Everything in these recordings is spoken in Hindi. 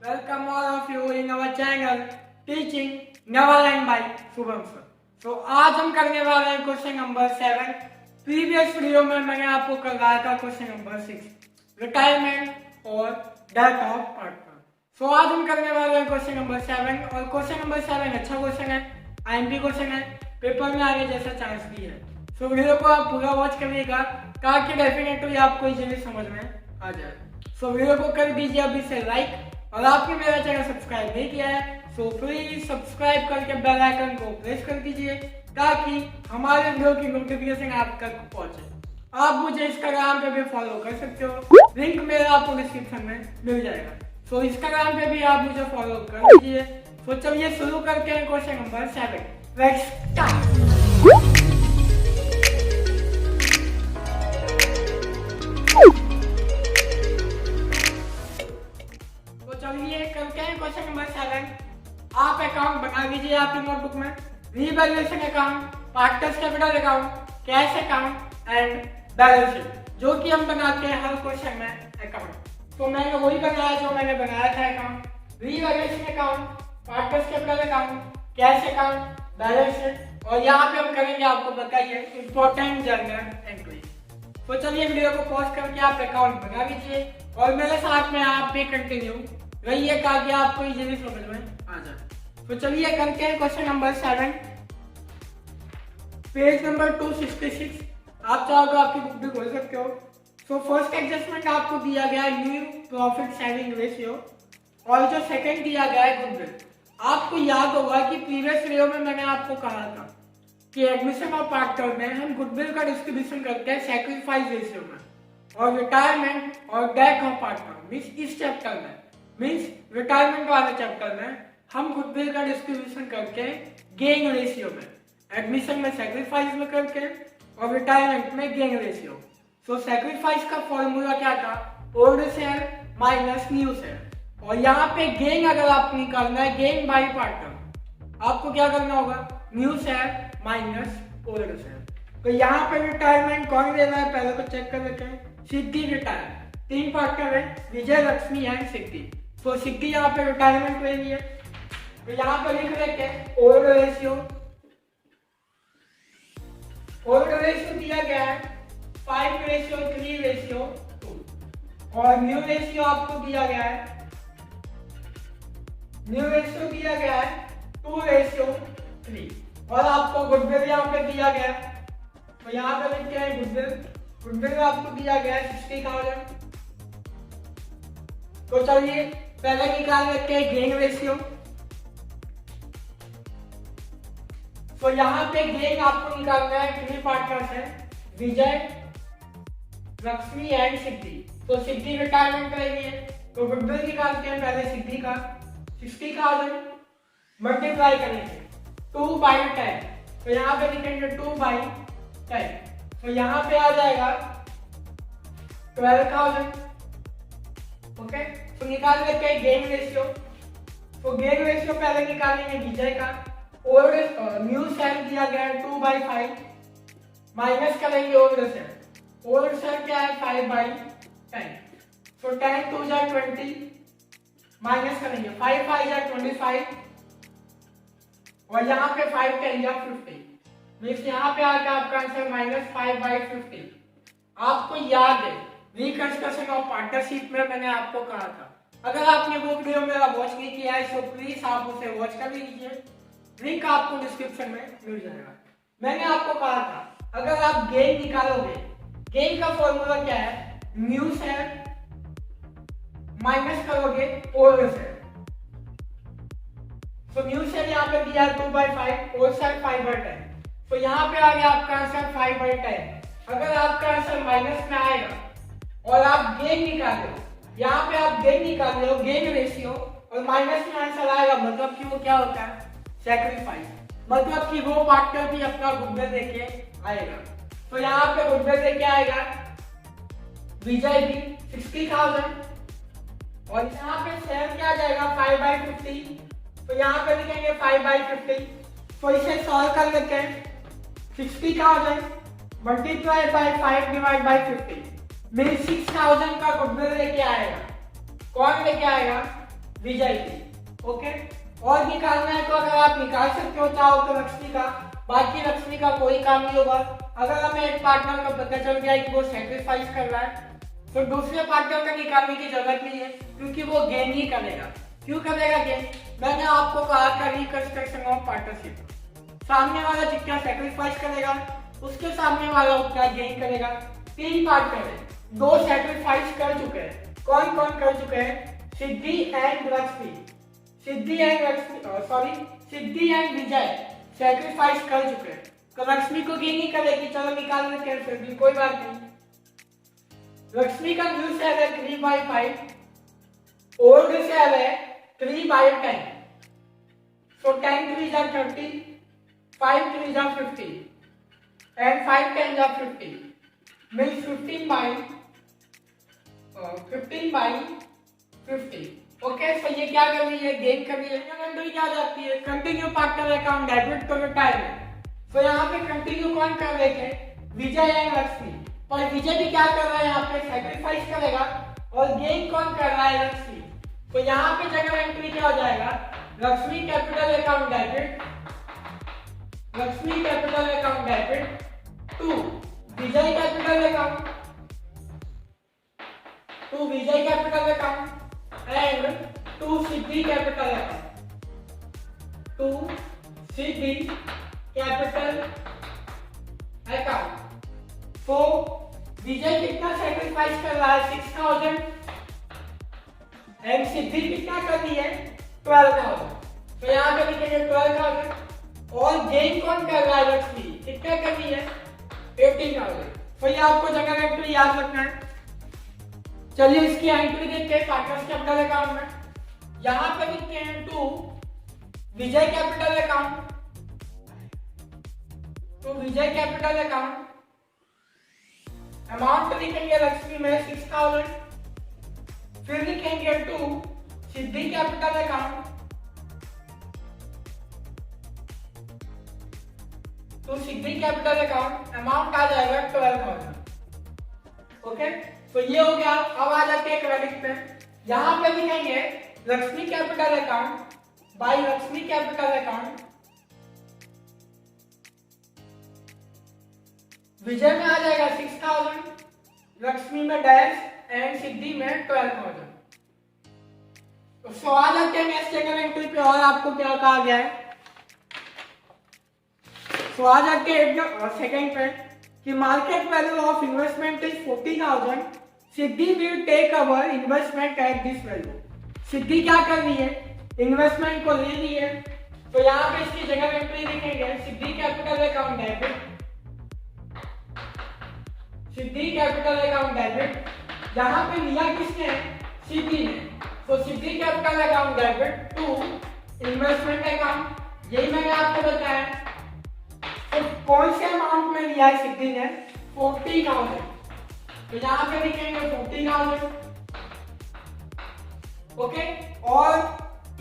Welcome all of you in our channel Teaching Neverland by Shubham sir. तो आज हम करने वाले हैं क्वेश्चन नंबर 7। प्रीवियस वीडियो में मैंने आपको करवाया था क्वेश्चन नंबर 6 रिटायरमेंट और डेथ ऑफ पार्टनर। तो आज हम करने वाले हैं क्वेश्चन नंबर 7 और क्वेश्चन नंबर 7 अच्छा क्वेश्चन है, आईएमपी क्वेश्चन है, पेपर में आने जैसा चांस भी है। तो वीडियो को आप पूरा वॉच करिएगा ताकि डेफिनेटली आपको इजीली समझ में आ जाए। सो वीडियो को कर दीजिए अभी से लाइक, और आपने मेरा चैनल सब्सक्राइब नहीं किया है सो प्लीज सब्सक्राइब करके बेल आइकन को प्रेस कर दीजिए ताकि हमारे वीडियो की नोटिफिकेशन आप तक पहुंचे। आप मुझे इंस्टाग्राम पे भी फॉलो कर सकते हो, लिंक मेरा आपको डिस्क्रिप्शन में मिल जाएगा। सो इंस्टाग्राम पे भी आप मुझे फॉलो कर दीजिए। तो चलिए शुरू करते हैं question number 7। Let's start. Question number 7 आप अकाउंट बना लीजिए आपकी नोटबुक में। Revaluation account, partners capital account, cash account and balance sheet, जो कि हम बनाते हैं हर क्वेश्चन में अकाउंट। तो मैंने वही बनाया जो मैंने बनाया था account. Revaluation account, partners capital account, cash account, balance sheet, और यहाँ पे हम करेंगे आपको बताइए इंपॉर्टेंट जर्नल एंट्री। तो चलिए वीडियो को पॉज करके आप अकाउंट बना लीजिए और मेरे साथ में आप भी कंटिन्यू रहिए ताकि आपको इजीली समझ में आ जाए। तो चलिए करते हैं क्वेश्चन नंबर 7, पेज नंबर 266। आप चाहो तो आपकी बुक भी खोल सकते हो। सो फर्स्ट एडजस्टमेंट आपको दिया गया है न्यू प्रॉफिट शेयरिंग रेशियो, और जो सेकंड दिया गया है गुडविल। आपको याद होगा कि प्रीवियस वीडियो में मैंने आपको कहा था कि एडमिशन ऑफ पार्टनर में हम गुडविल का डिस्ट्रीब्यूशन करते हैं सैक्रिफाइस रेशियो में, और रिटायरमेंट और डेथ ऑफ पार्टनर मींस इस चैप्टर में मींस रिटायरमेंट वाले चैप्टर में हम गुडविल का डिस्ट्रीब्यूशन करके गेन रेशियो में, एडमिशन में सैक्रिफाइस में करके और रिटायरमेंट में गेन रेशियो। सो सैक्रिफाइस का फॉर्मूला क्या था? Old share minus new share, और यहाँ पे गेन अगर आपको निकालना है गेन बाय पार्टनर, आपको क्या करना होगा? New share minus old share. तो यहाँ पे रिटायरमेंट कौन ले रहा है पहले को चेक कर लेते हैं। सिद्धि रिटायर, 3 पार्टनर है, विजय, लक्ष्मी एंड सिद्धि। तो सिद्धि यहाँ पे रिटायरमेंट ले रही है, तो यहाँ पे लिख देते हैं ओल्ड रेशियो। ओल्ड रेशियो दिया गया है 5:3:2, और न्यू रेशियो आपको दिया गया है, न्यू रेशियो दिया गया है 2:3, और आपको गुडविल यहाँ पे दिया गया है। तो यहाँ पे लिखते हैं गुडविल, गुडविल आपको दिया गया है 60,000। तो चलिए पहले निकाल लेते हैं गेन रेशियो। तो यहाँ पे गेन आपको निकालना है, कितने पार्टनर्स हैं? विजय, लक्ष्मी एंड सिद्धि। तो सिद्धि रिटायरमेंट रहेगी, तो गुडविल निकालते हैं पहले सिद्धि का 60,000 मल्टीप्लाई करेंगे 2/10। तो यहाँ पे लिखेंगे 2/10, तो यहाँ पे आ जाएगा 12,000। ओके, तो निकाल लेते हैं गेन रेशियो। तो गेन रेशियो पहले निकालेंगे विजय का, ओल्ड न्यू शेयर दिया गया है 2/5, माइनस करेंगे ओल्ड शेयर। ओल्ड शेयर क्या है? 5/10। तो 10 2 जा 20, माइनस करेंगे 5 5 जा 25, और यहाँ पे 5 10 जा 50, मीन्स यहाँ पे आकर आपका आंसर -5/50। आपको याद है रिकंस्ट्रक्शन ऑफ पार्टनरशिप में मैंने आपको कहा था, अगर आपने वो वीडियो मेरा वॉच नहीं किया है तो प्लीज आप उसे वॉच कर लीजिए, लिंक आपको डिस्क्रिप्शन में मिल जाएगा। मैंने आपको कहा था अगर आप गेन निकालोगे, गेन का फॉर्मूला क्या है? न्यू शेयर माइनस करोगे ओल्ड शेयर। तो न्यू शेयर यहाँ पे दिया है 2/5, ओल्ड शेयर 5/10, तो यहाँ पे आ गया आपका आंसर 5/10। अगर आपका आंसर माइनस में आएगा और आप गेन निकाल रहे हो, यहाँ पे आप गेन निकाल रहे हो गेन रेशियो, और माइनस में आंसर आएगा, मतलब कि वो क्या होता है? सैक्रिफाइस, मतलब कि वो पार्टनर भी अपना गुडविल देके आएगा। तो यहाँ पे गुडविल देके आएगा विजय भी 60,000, और यहाँ पे शेयर क्या आ जाएगा? 5/50, तो यहाँ पे लिखेंगे 5/50। तो इसे सॉल्व कर लेते हैं। 60,000 multiply by 5 divide by 50 mean 6,000 का गुडविल लेके आएगा। कौन लेके आएगा? विजय की। ओके, और निकालना है तो अगर आप निकाल सकते हो चाहो तो लक्ष्मी का, बाकी लक्ष्मी का कोई काम नहीं होगा। अगर हमें एक पार्टनर का पता चल गया कि वो सेक्रीफाइस कर रहा है तो दूसरे पार्टनर का निकालने की जरूरत नहीं है, क्योंकि वो गेन ही करेगा। क्यों करेगा गेन? मैंने आपको कहा था रिकंस्ट्रक्शन ऑफ पार्टनरशिप। सामने वाला जितना सेक्रीफाइस करेगा उसके सामने वाला उतना गेन करेगा। 3 पार्टनर है, 2 सेक्रीफाइस कर चुके हैं। कौन कौन कर चुके हैं? Siddhi and Lakshmi, Siddhi and Vijay sacrifice कर चुके हैं। तो लक्ष्मी को गेन नहीं करेगी, चलो निकाल लेते हैं, फिर भी कोई बात नहीं। लक्ष्मी का न्यू सेल है 3/5, ओल्ड सेल है 3/10। सो 10 3 are 30, 5 3 are 50 and 5 10 are 50 means 15/50। Okay, सो ये क्या कर रही है? गेन कर रही है। एंट्री क्या जाती है? Continue partner account debit to retirement. तो यहाँ पे कंटिन्यू कौन कर रहे थे? विजय एंड लक्ष्मी। और विजय भी क्या कर रहा है? यहाँ पे सैक्रिफाइस करेगा। और गेन कौन कर रहा है? लक्ष्मी। तो यहाँ पे जगह एंट्री क्या हो जाएगा? Lakshmi capital account debit, Lakshmi capital account debit to Vijay capital account, to Vijay capital account and to Siddhi capital account, to Siddhi capital account. तो विजय कितना सैक्रिफाइस कर रहा है? 6000 एंड सिद्धि कितना कर रही है? 12000। तो यहाँ पे लिखेंगे 12000। और गेन कौन कर रहा है? लक्ष्मी। कितना कर रही है? 18000। तो ये आपको जगह एंट्री याद रखना है। चलिए इसकी एंट्री देखते हैं पार्टनर्स कैपिटल अकाउंट में। यहां पे लिखते हैं to Vijay capital account, to Vijay capital account. Amount लिखेंगे लक्ष्मी में 6000, फिर लिखेंगे to Siddhi capital account, to Siddhi capital account. Amount आ जाएगा 12000। ओके, तो ये हो गया। अब आ जाते हैं क्रेडिट पे। यहां पे लिखेंगे Lakshmi capital account by Lakshmi capital account. Vijay में आ जाएगा 6000, लक्ष्मी में डैश एंड सिद्धि में 12000। तो आ जाते हैं नेक्स्ट जगह एंट्री पे। और आपको क्या कहा गया है? तो आ जाते हैं सेकंड पे कि market value of investment is 40,000। Siddhi will take our investment at this value. Siddhi क्या कर रही है? इन्वेस्टमेंट को ले रही है। तो यहाँ पे इसकी जगह एंट्री लिखेंगे Siddhi capital account debit, Siddhi capital account debit. यहाँ पे लिया किसने? सिद्धि ने। तो Siddhi capital account debit to investment account. यही मैंने आपको बताया। तो कौन से अमाउंट में लिया है सिद्धि ने? 40,000। तो यहाँ पे लिखेंगे 40,000। ओके, और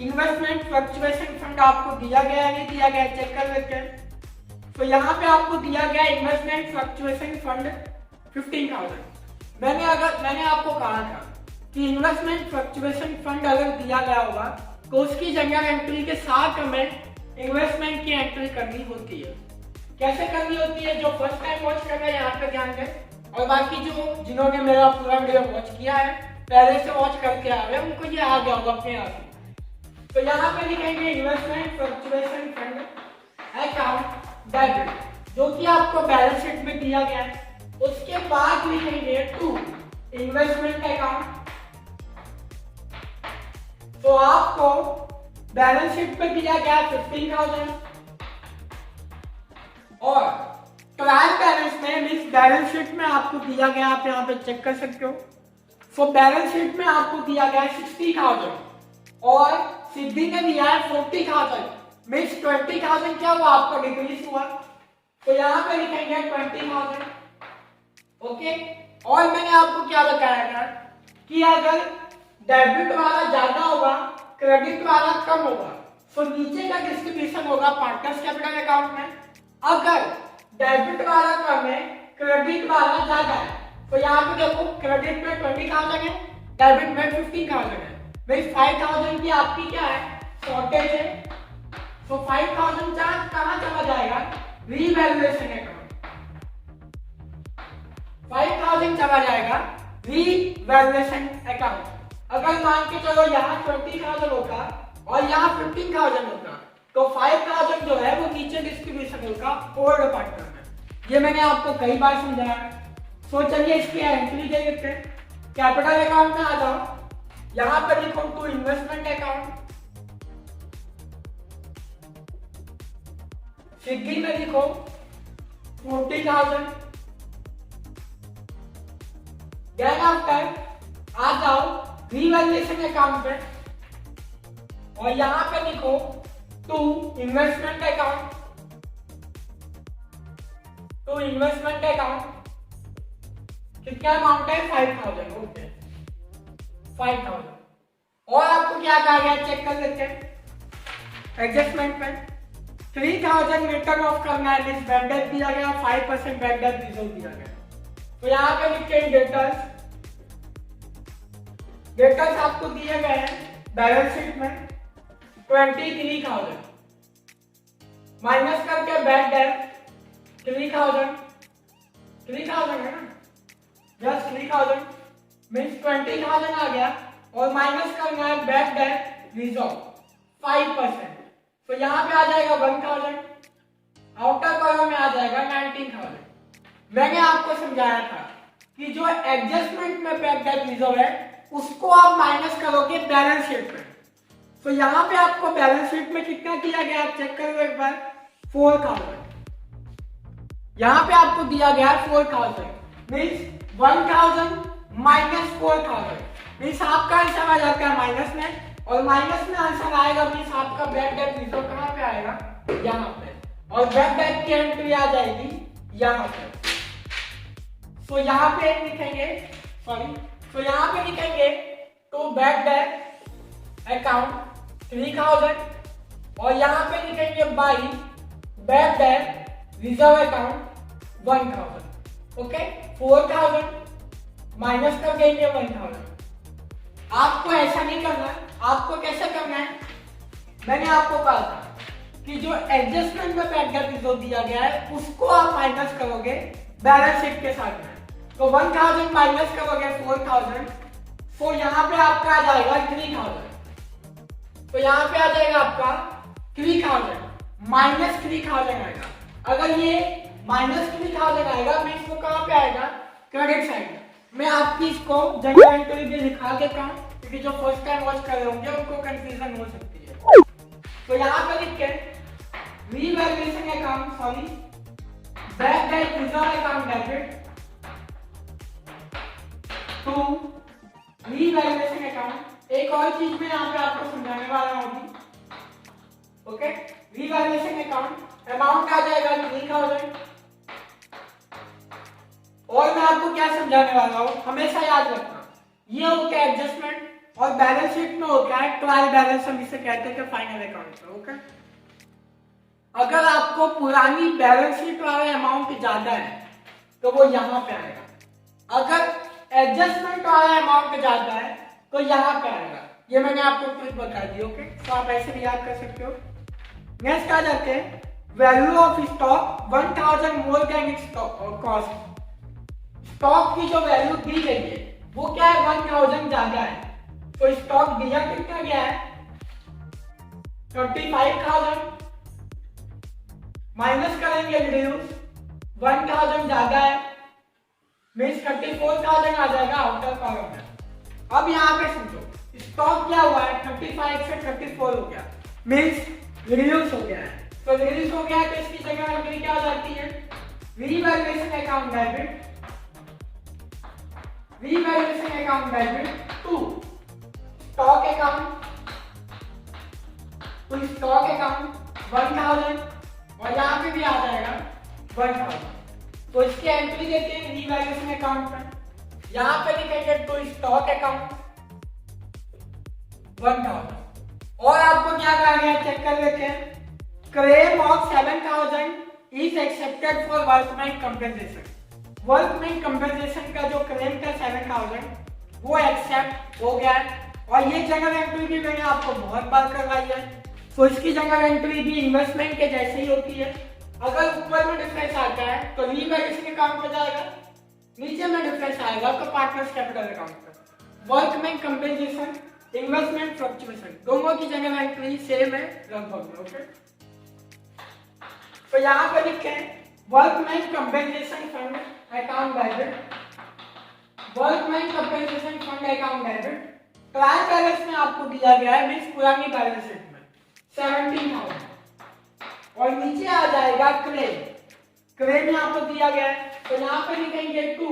इन्वेस्टमेंट फ्लक्चुएशन फंड आपको दिया गया है, नहीं दिया गया, चेक कर लेते हैं। तो यहाँ पे आपको दिया गया इन्वेस्टमेंट फ्लक्चुएशन फंड 15,000। मैंने आपको कहा था कि इन्वेस्टमेंट फ्लक्चुएशन फंड अगर दिया गया होगा तो उसकी जगह एंट्री के साथ हमें इन्वेस्टमेंट की एंट्री करनी होती है। कैसे करनी होती है? जो फर्स्ट टाइम वॉच कर रहे हैं यहाँ पे ध्यान दें, और बाकी जो जिन्होंने मेरा पूरा वीडियो वॉच किया है, पहले से वॉच करके आ रहे हैं, उनको ये आ गया होगा अपने आप ही। तो यहाँ पे लिखेंगे investment fluctuation fund account debit, जो कि आपको बैलेंस शीट में दिया गया है। उसके बाद लिखेंगे टू इन्वेस्टमेंट अकाउंट। तो आपको बैलेंस शीट में दिया गया 15,000 और ट्रायल बैलेंस में मींस बैलेंस शीट में आपको दिया गया, आप यहाँ पे चेक कर सकते हो। सो बैलेंस शीट में आपको दिया गया 60,000 और सिद्धि ने दिया है 40,000 मींस 20,000 क्या हुआ? आपका डिक्रीज हुआ। तो यहाँ पे लिखेंगे 20,000। ओके, और मैंने आपको क्या बताया था कि अगर डेबिट वाला ज्यादा होगा, क्रेडिट वाला कम होगा, तो नीचे का डिस्ट्रीब्यूशन होगा पार्टनर्स कैपिटल अकाउंट में। अगर डेबिट वाला कम है, क्रेडिट वाला ज्यादा है, तो यहाँ पे देखो क्रेडिट में 20,000 है, डेबिट में 15,000 है। भाई 5000 की आपकी क्या है, शॉर्टेज है। तो 5000 चार्ज कहां चला जाएगा, रीवैल्यूएशन अकाउंट। 5000 चला जाएगा रीवैल्यूएशन अकाउंट। अगर मान के चलो यहाँ 20,000 होता और यहाँ 15,000 होता, तो 5000 जो है वो नीचे डिस्ट्रीब्यूशन होगा और डिपार्टमेंट में। ये मैंने आपको कई बार समझाया है। तो चलिए इसकी एंट्री दे देते हैं। कैपिटल अकाउंट में आ जाओ, यहाँ पर लिखो टू इन्वेस्टमेंट अकाउंट, सिग्गी में लिखो 40,000। देन आफ्टर आ जाओ रीवैल्यूएशन अकाउंट पे और यहां पे लिखो to investment account, to investment account कितना अमाउंट है, 5,000। ओके 5,000। और आपको क्या कहा गया चेक कर लेते हैं। एडजस्टमेंट में 3,000 रिटर्न ऑफ करना है, मींस बैड डेट दिया गया, 5% बैड डेट रिजर्व दिया गया। तो यहाँ पे लिखते हैं डेटर्स। डेटर्स आपको दिए गए हैं बैलेंस शीट में 23,000 माइनस करके बैड डेट 3,000 है ना, जस्ट 3,000 मींस 20,000 आ गया और माइनस करना है बैड डेट रिजर्व 5%। तो यहाँ पे आ जाएगा 1,000, आउटर कॉलम में आ जाएगा 19,000। मैंने आपको समझाया था कि जो एडजस्टमेंट में बैड डेट रिजर्व है उसको आप माइनस करोगे बैलेंस शीट में। तो यहाँ पे आपको बैलेंस शीट में कितना दिया गया आप चेक करो एक बार, 4,000। यहाँ पे आपको दिया गया 4,000 मीन्स 1,000 माइनस 4,000 मीन्स आपका आंसर आ जाता है माइनस में, और माइनस में आंसर आएगा मींस आपका बैड डेट रिजर्व कहां पे आएगा, यहां पे, और बैड डेट की एंट्री आ जाएगी यहां पे। तो यहां पे लिखेंगे, सॉरी, तो यहां पे लिखेंगे तो बैड डेट अकाउंट 3,000 और यहां पे लिखेंगे by bad debt reserve account 1,000। Okay 4,000 minus कर देंगे 1,000। आपको ऐसा नहीं करना, आपको कैसे करना है, मैंने आपको कहा था कि जो एडजस्टमेंट में बैड डेट रिजर्व दिया गया है उसको आप माइनस करोगे बैलेंस शीट के साथ में। तो 1,000 माइनस करोगे 4,000, तो यहाँ पे आपका आ जाएगा 3,000। तो यहाँ पे आ जाएगा आपका 3,000 माइनस 3,000 आएगा। अगर ये माइनस 3,000 आएगा मीन्स वो कहाँ पे आएगा, क्रेडिट साइड। मैं आपकी इसको जनरल एंट्री भी दिखा देता हूँ क्योंकि जो फर्स्ट टाइम वॉच कर रहे होंगे उनको कंफ्यूजन हो सकती है। तो यहाँ पे लिख के revaluation account, sorry, bad debt reserve account debit to revaluation account. एक और चीज मैं यहाँ पे आपको समझाने वाला हूँ अभी। ओके रीवैल्यूएशन अकाउंट अमाउंट आ जाएगा 3,000 और मैं आपको क्या समझाने वाला हूँ हमेशा याद रखना, ये होता है एडजस्टमेंट और बैलेंस शीट में होता है ट्रायल बैलेंस, हम इसे कहते हैं फाइनल अकाउंट में। ओके अगर आपको पुरानी बैलेंस शीट वाला अमाउंट ज्यादा है तो वो यहाँ पे आएगा, अगर एडजस्टमेंट वाला अमाउंट ज्यादा है तो यहाँ पे आएगा। ये मैंने आपको ट्रिक बता दी। ओके तो आप ऐसे भी याद कर सकते हो। नेक्स्ट आ जाते हैं value of stock 1,000 more than it's cost. Stock की जो वैल्यू दी गई है वो क्या है, 1,000 ज्यादा है। तो स्टॉक दिया कितना गया है, 35,000 माइनस करेंगे रिड्यूस, 1,000 ज्यादा है मीन्स 34,000 आ जाएगा आउटर कॉलम में। अब यहाँ पे समझो स्टॉक क्या हुआ है, 35 से 34 हो गया मीन्स रिड्यूस हो गया है। तो रिड्यूस हो गया है तो इसकी जगह एंट्री क्या आ जाती है, revaluation account debit, revaluation account debit to stock account, तो स्टॉक अकाउंट 1,000 और यहाँ पे भी आ जाएगा 1,000। तो इसकी एंट्री देते हैं रीवैल्यूएशन अकाउंट में, यहाँ पे लिखेंगे टू स्टॉक अकाउंट 1,000। और आपको क्या कहा गया चेक कर लेते हैं, claim of 7,000 is accepted for workman compensation. Workman compensation का जो क्लेम था 7,000 वो एक्सेप्ट हो गया है और ये जनरल एंट्री भी मैंने आपको बहुत बार करवाई है। तो इसकी जनरल एंट्री भी इन्वेस्टमेंट के जैसे ही होती है। अगर ऊपर में डिफरेंस आता है तो रीवैल्यूएशन अकाउंट पे जाएगा, नीचे में डिफरेंस आएगा तो पार्टनर्स कैपिटल अकाउंट पे। वर्कमैन कंपेंसेशन, इन्वेस्टमेंट फ्लक्चुएशन, दोनों की जनरल एंट्री सेम है लगभग। ओके, तो यहाँ पे लिखे workman compensation fund account debit, workman compensation fund account debit. Trial balance में आपको दिया गया है मींस पुरानी बैलेंस शीट में 17,000 और नीचे आ जाएगा क्लेम। क्लेम यहाँ पर दिया गया है तो यहाँ पे लिखेंगे to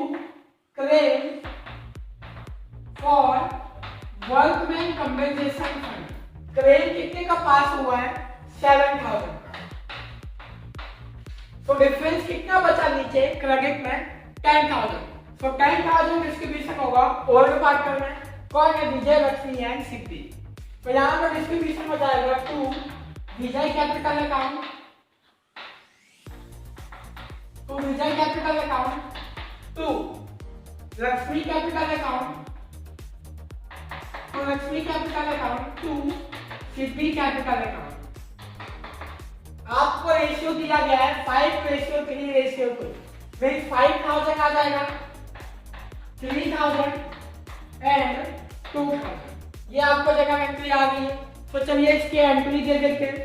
claim for workman compensation fund. Claim कितने का पास हुआ है? 7,000 का। तो डिफरेंस कितना बचा नीचे क्रेडिट में? 10,000। तो 10,000 डिस्ट्रीब्यूशन होगा ओल्ड पार्टनर में, कौन है? विजय, लक्ष्मी एंड सिद्धि। तो यहाँ पर डिस्ट्रीब्यूशन हो जाएगा to Vijay capital account, to Vijay capital account, to Lakshmi capital account, to Lakshmi capital account, to Siddhi capital account. आपको रेशियो दिया गया है 5:3:2। मींस 5,000 आ जाएगा, 3,000 एंड 2,000। ये आपको जगह एंट्री आ गई है। तो चलिए इसकी एंट्री दे देते हैं।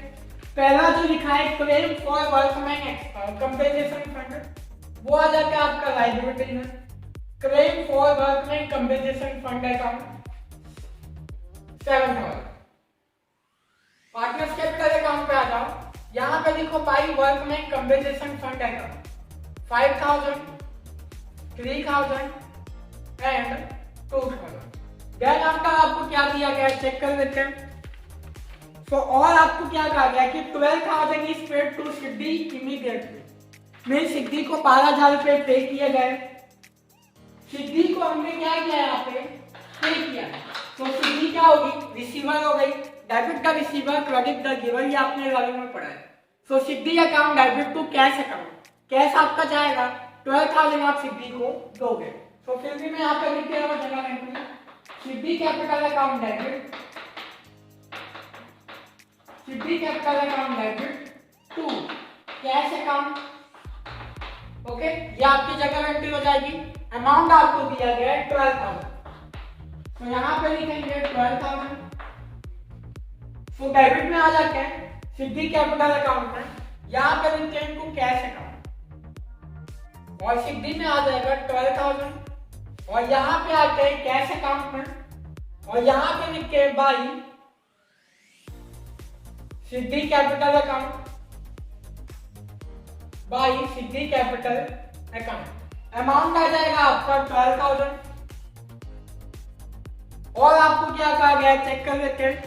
पहला जो लिखा है claim for workman compensation fund, वो आ जाता है आपका लायबिलिटी में। Claim for workman compensation fund account 7,000। Partners capital account पे आ जाओ, यहाँ पे लिखो by workman compensation fund account 5,000, 3,000 and 2,000। Then after आपको क्या दिया गया है चेक कर लेते हैं। तो और आपको क्या कहा गया कि 12,000 is paid to Siddhi immediately. Mean Siddhi को 12,000 रुपए पे किए गए। सिद्धि को हमने क्या किया यहाँ पे? पे किया। तो सिद्धि क्या होगी? रिसीवर हो गई। डेबिट का रिसीवर, क्रेडिट का गिवर, ये आपने लेवल में पढ़ा है। तो Siddhi account debit to cash account, cash आपका जाएगा 12,000 आप सिद्धि को दोगे। तो फिर भी मैं यहाँ पे लिख रहा हूँ जगह entry Siddhi capital account debit, Siddhi capital account debit to cash account. Okay, ये आपकी जगह एंट्री हो जाएगी। अमाउंट आपको दिया गया है 12,000, तो यहाँ पे लिखेंगे 12,000। तो डेबिट में आ जाते हैं सिद्धि कैपिटल अकाउंट में, यहाँ पे लिखते हैं टू कैश अकाउंट और सिद्धि में आ जाएगा 12,000 और यहाँ पे आते हैं कैश अकाउंट में और यहाँ पे लिखते हैं by Siddhi capital account, by Siddhi capital account. Amount आ जाएगा आपका 12,000 और आपको क्या कहा गया चेक कर लेते हैं।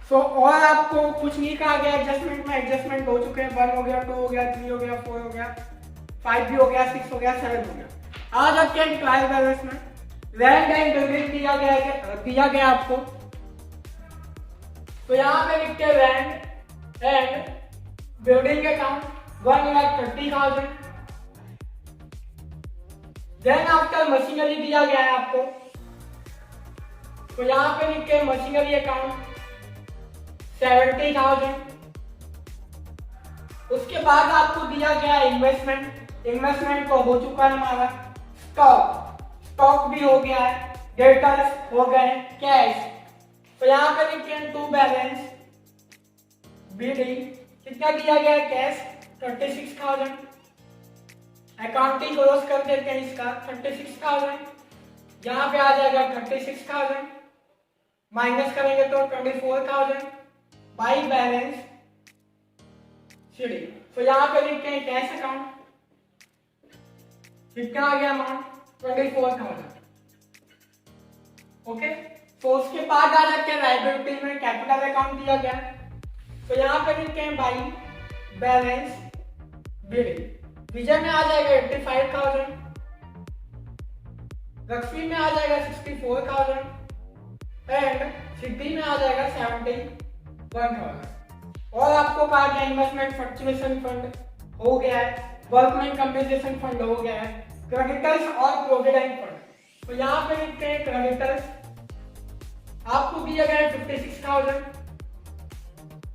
सो और आपको कुछ नहीं कहा गया, एडजस्टमेंट में एडजस्टमेंट हो चुके हैं। 1 हो गया, 2 हो गया, 3 हो गया, 4 हो गया, 5 भी हो गया, 6 हो गया, 7 हो गया। आ जाते हैं ट्रायल बैलेंस में। लैंड एंड बिल्डिंग दिया गया आपको, तो यहाँ पे लिखते हैं land and building account 1,30,000। Then after machinery दिया गया है आपको, तो यहाँ पे लिखते हैं मशीनरी अकाउंट 70,000। उसके बाद आपको दिया गया इन्वेस्टमेंट, इन्वेस्टमेंट तो हो चुका है हमारा। स्टॉक भी हो गया है, डेटर्स हो गए, कैश। तो यहाँ पे लिखते हैं टू बैलेंस बीडी, कितना दिया गया है कैश 36,000। अकाउंटिंग क्लोज कर देते हैं इसका 36,000, यहाँ पे आ जाएगा 36,000, माइनस करेंगे तो 24,000 बाई बैलेंस शीट। तो यहाँ पे लिखते हैं कैश अकाउंट, कितना आ गया अमाउंट 24,000। ओके, तो उसके बाद आ जाते हैं लायबिलिटी में कैपिटल अकाउंट दिया गया, तो यहाँ पे लिखते हैं बाई बैलेंस बिल्डिंग। विजय में आ जाएगा 85,000, लक्ष्मी में आ जाएगा 64,000 एंड सिद्धि में आ जाएगा 71,000। और आपको कहा गया इन्वेस्टमेंट फ्लक्चुएशन फंड हो गया है, वर्कमैन कंपेंसेशन फंड हो गया है, क्रेडिटर्स और प्रोविडेंट फंड। तो यहाँ पे लिखते हैं क्रेडिटर्स आपको दिया गया है 56,000।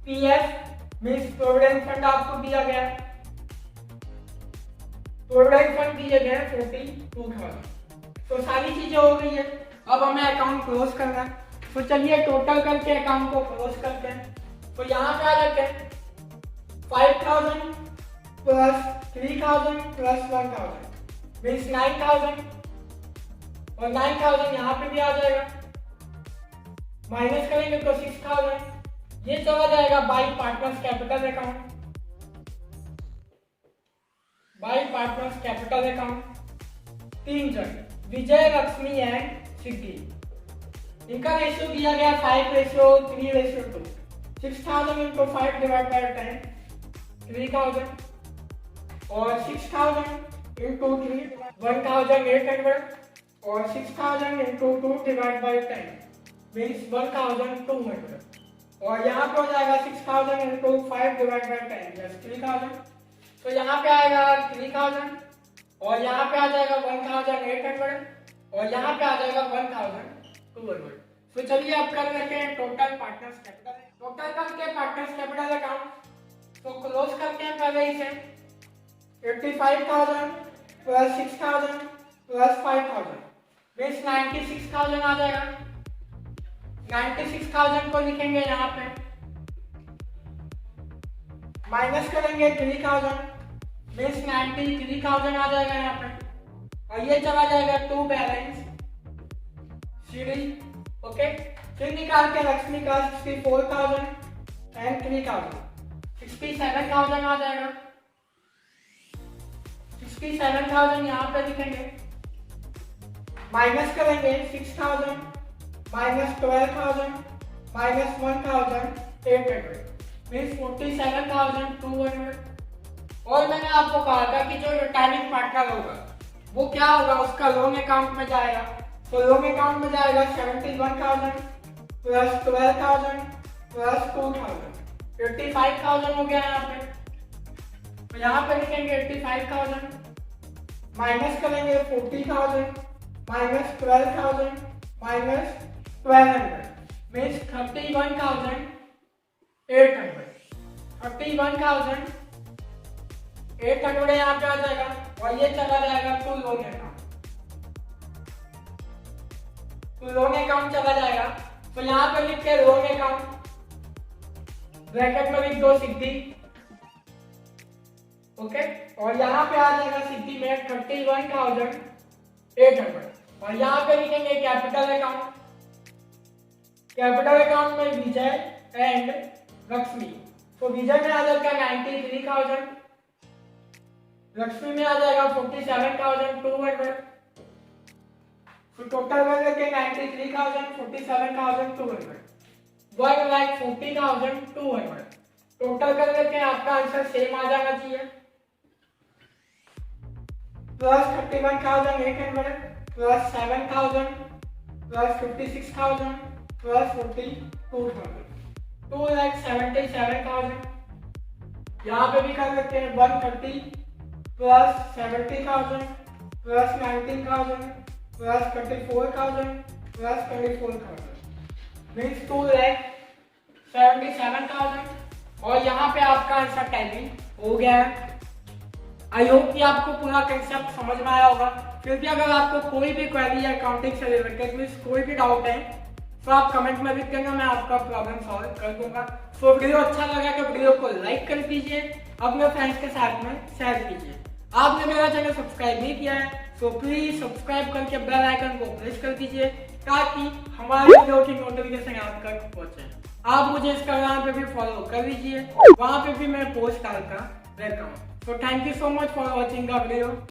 पीएफ मीन्स प्रोविडेंट फंड आपको दिया गया है, प्रोविडेंट फंड दिए गए 42,000। तो सारी चीजें हो गई है। अब हमें अकाउंट क्लोज करना है। तो चलिए टोटल करके अकाउंट को क्लोज करते हैं। तो यहाँ पे आ जाते हैं 5,000 प्लस 3,000 प्लस 1,000 मीन्स 9,000 और 9,000 यहाँ पे भी आ जाएगा। माइनस करेंगे तो 6,000 ये चला जाएगा by partners capital account, by partners capital account. 3 जन विजय, लक्ष्मी एंड सिद्धि, इनका रेशियो दिया गया 5:3:2। 6,000 into 5 divided by 10 3,000 और 6,000 into 3 1,800 और 6,000 into 2 divided by 10 means 1,200 और यहाँ पे हो जाएगा 6,000 into 5 divided by 10 plus 3,000। तो यहाँ पे आएगा 3,000 और यहाँ पे आ जाएगा 1,800 और यहाँ पे आ जाएगा 1,200। तो चलिए अब कर लेते हैं टोटल पार्टनर्स कैपिटल। टोटल करके पार्टनर्स कैपिटल अकाउंट तो क्लोज करते हैं पहले इसे। 85,000 प्लस 6,000 प्लस 5,000 मीन्स 96,000 आ जाएगा। 96,000 को लिखेंगे यहाँ पे, माइनस करेंगे 3,000 मीन्स 93,000 आ जाएगा यहाँ पे और ये चला जाएगा टू बैलेंस सीडी। ओके, फिर निकाल के लक्ष्मी का 64,000 एंड 3,000 67,000 आ जाएगा। 67,000 यहाँ पे लिखेंगे, माइनस करेंगे 6,000 माइनस 12,000 माइनस 1,800 मीन्स 47,200। और मैंने आपको कहा था कि जो रिटायरिंग पार्टनर होगा वो क्या होगा, उसका लोन अकाउंट में जाएगा। तो लोन अकाउंट में जाएगा 71,000 प्लस 12,000 प्लस 2,000 85,000 हो गया यहाँ पे। तो यहाँ पे लिखेंगे 85,000 माइनस करेंगे 40,000 माइनस 12,000 माइनस 1,200 मीन्स 31,800। 31,800 यहाँ पे आ जाएगा और ये चला जाएगा टू लोन अकाउंट। तो लोन अकाउंट चला जाएगा। तो यहाँ पे लिख के लोन अकाउंट ब्रैकेट में लिख दो सिद्धि। ओके, और यहाँ पे आ जाएगा सिद्धि में 31,800 और यहाँ पे लिखेंगे कैपिटल अकाउंट। कैपिटल अकाउंट में विजय एंड लक्ष्मी। तो विजय में आ जाएगा 93,000, लक्ष्मी में आ जाएगा 47,200। तो टोटल कर लेके 93,000 47,200 1,40,200। टोटल कर लेके आपका आंसर सेम आ जाना चाहिए प्लस 31,800 प्लस 7,000 प्लस 56,000 प्लस 42,000 2,77,000। यहाँ पे भी कर लेते हैं 130 plus 70,000 plus 19,000 plus 34,000 plus 24,000 means 2,77,000 और यहाँ पे आपका आंसर टैली हो गया है। आई होप कि आपको पूरा कंसेप्ट समझ में आया होगा। फिर भी अगर आपको कोई भी क्वेरी है अकाउंटिंग से रिलेटेड मीन्स कोई भी डाउट है तो आप कमेंट में लिख देना, मैं आपका प्रॉब्लम सॉल्व कर दूंगा। तो वीडियो अच्छा लगा तो वीडियो को लाइक कर दीजिए, अपने फ्रेंड्स के साथ में शेयर कीजिए। आपने मेरा चैनल सब्सक्राइब नहीं किया है तो प्लीज सब्सक्राइब करके बेल आइकन को प्रेस कर दीजिए ताकि हमारे वीडियो की नोटिफिकेशन आप तक पहुंचे। आप मुझे इंस्टाग्राम पे भी फॉलो कर लीजिए, वहां पे भी मैं पोस्ट डालता रहता हूँ। So thank you so much for watching the video.